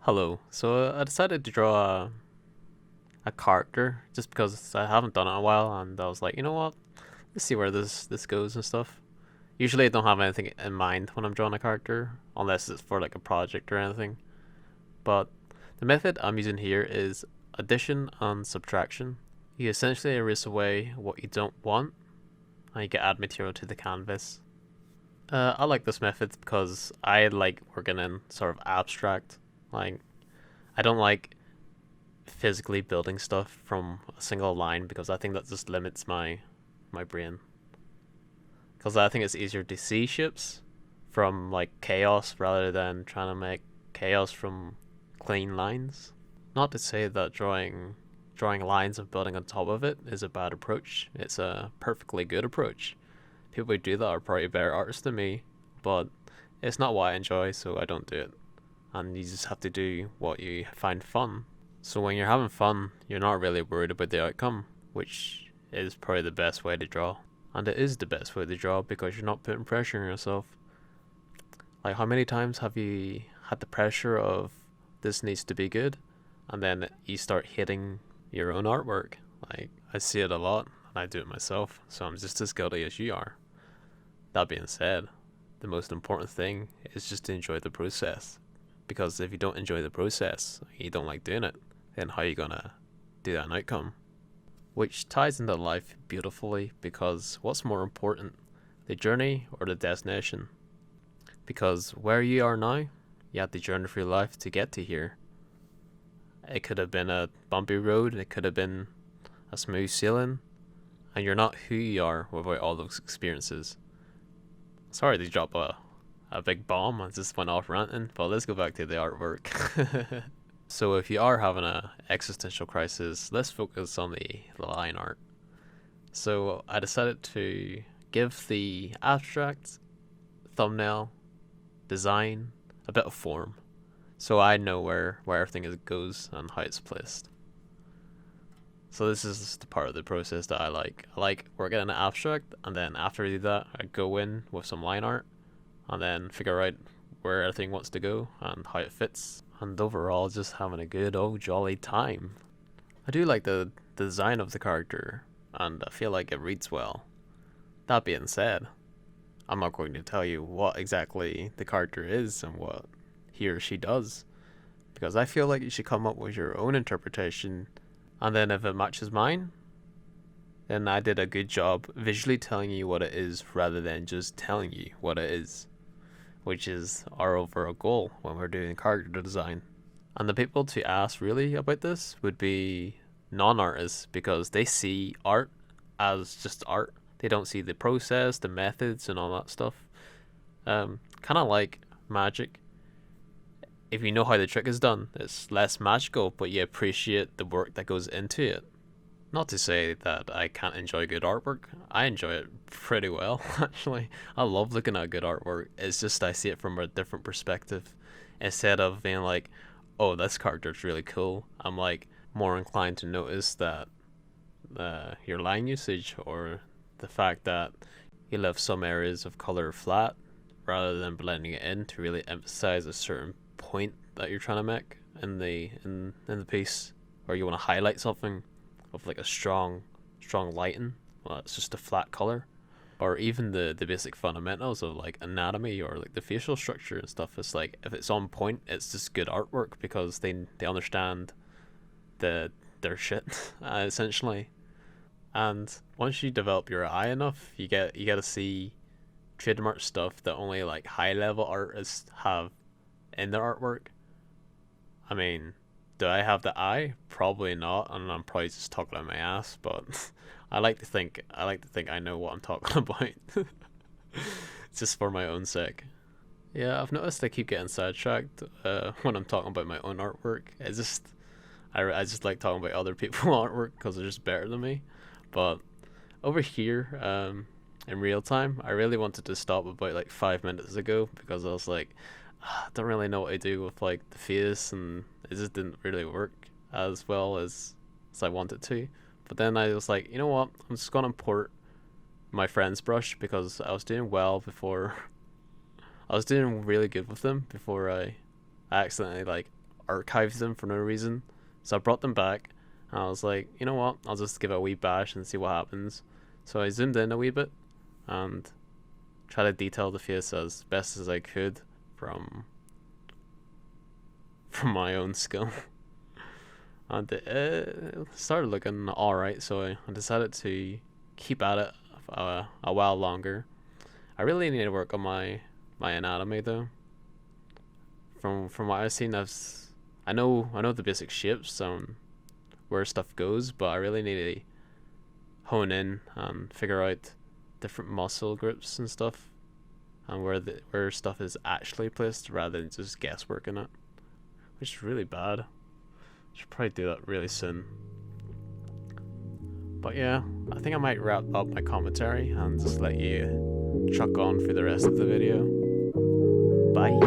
Hello. So I decided to draw a character just because I haven't done it in a while, and I was like, you know what? Let's see where this goes and stuff. Usually, I don't have anything in mind when I'm drawing a character, unless it's for like a project or anything. But the method I'm using here is addition and subtraction. You essentially erase away what you don't want, and you can add material to the canvas. I like this method because I like working in sort of abstract. Like, I don't like physically building stuff from a single line because I think that just limits my brain. Because I think it's easier to see shapes from like chaos rather than trying to make chaos from clean lines. Not to say that drawing lines and building on top of it is a bad approach. It's a perfectly good approach. People who do that are probably better artists than me, but it's not what I enjoy, so I don't do it. And you just have to do what you find fun. So when you're having fun, you're not really worried about the outcome, which is probably the best way to draw. And it is the best way to draw because you're not putting pressure on yourself. Like, how many times have you had the pressure of this needs to be good, and then you start hating your own artwork? Like, I see it a lot, and I do it myself, so I'm just as guilty as you are. That being said, the most important thing is just to enjoy the process. Because if you don't enjoy the process, you don't like doing it, then how are you gonna do that outcome? Which ties into life beautifully because what's more important, the journey or the destination? Because where you are now, you had the journey for your life to get to here. It could have been a bumpy road, it could have been a smooth sailing, and you're not who you are without all those experiences. Sorry to drop a big bomb. I just went off ranting, but let's go back to the artwork. So if you are having a existential crisis, let's focus on the line art. So I decided to give the abstract thumbnail design a bit of form, so I know where everything goes and how it's placed. So this is the part of the process that I like. I like working in an abstract, and then after I do that, I go in with some line art, and then figure out where everything wants to go and how it fits, and overall just having a good old jolly time. I do like the design of the character, and I feel like it reads well. That being said, I'm not going to tell you what exactly the character is and what he or she does, because I feel like you should come up with your own interpretation, and then if it matches mine, then I did a good job visually telling you what it is rather than just telling you what it is, which is our overall goal when we're doing character design. And the people to ask really about this would be non-artists because they see art as just art. They don't see the process, the methods, and all that stuff. Kind of like magic. If you know how the trick is done, it's less magical, but you appreciate the work that goes into it. Not to say that I can't enjoy good artwork. I enjoy it pretty well, actually. I love looking at good artwork. It's just I see it from a different perspective. Instead of being like, oh, this character's really cool, I'm like more inclined to notice that your line usage or the fact that you left some areas of color flat rather than blending it in to really emphasize a certain point that you're trying to make in the piece, or you want to highlight something of like a strong lighting. Well, it's just a flat color, or even the basic fundamentals of like anatomy or like the facial structure and stuff. It's like if it's on point, it's just good artwork because they understand their shit essentially. And once you develop your eye enough, you get to see trademark stuff that only like high level artists have in their artwork. I mean, do I have the eye? Probably not, and I'm probably just talking out my ass. But I like to think I know what I'm talking about, just for my own sake. Yeah, I've noticed I keep getting sidetracked when I'm talking about my own artwork. I just like talking about other people's artwork because they're just better than me. But over here, in real time, I really wanted to stop about like 5 minutes ago because I was like, I don't really know what to do with like the face, and it just didn't really work as well as I wanted to. But then I was like, you know what? I'm just gonna import my friend's brush because I was doing well before. I was doing really good with them before I accidentally like archived them for no reason. So I brought them back, and I was like, you know what? I'll just give it a wee bash and see what happens. So I zoomed in a wee bit and tried to detail the face as best as I could from my own skill. And it started looking alright, so I decided to keep at it a while longer. I really need to work on my anatomy though. From what I've seen, I know the basic shapes where stuff goes, but I really need to hone in and figure out different muscle groups and stuff, and where stuff is actually placed rather than just guesswork in it, which is really bad. Should probably do that really soon. But yeah, I think I might wrap up my commentary and just let you truck on through the rest of the video. Bye.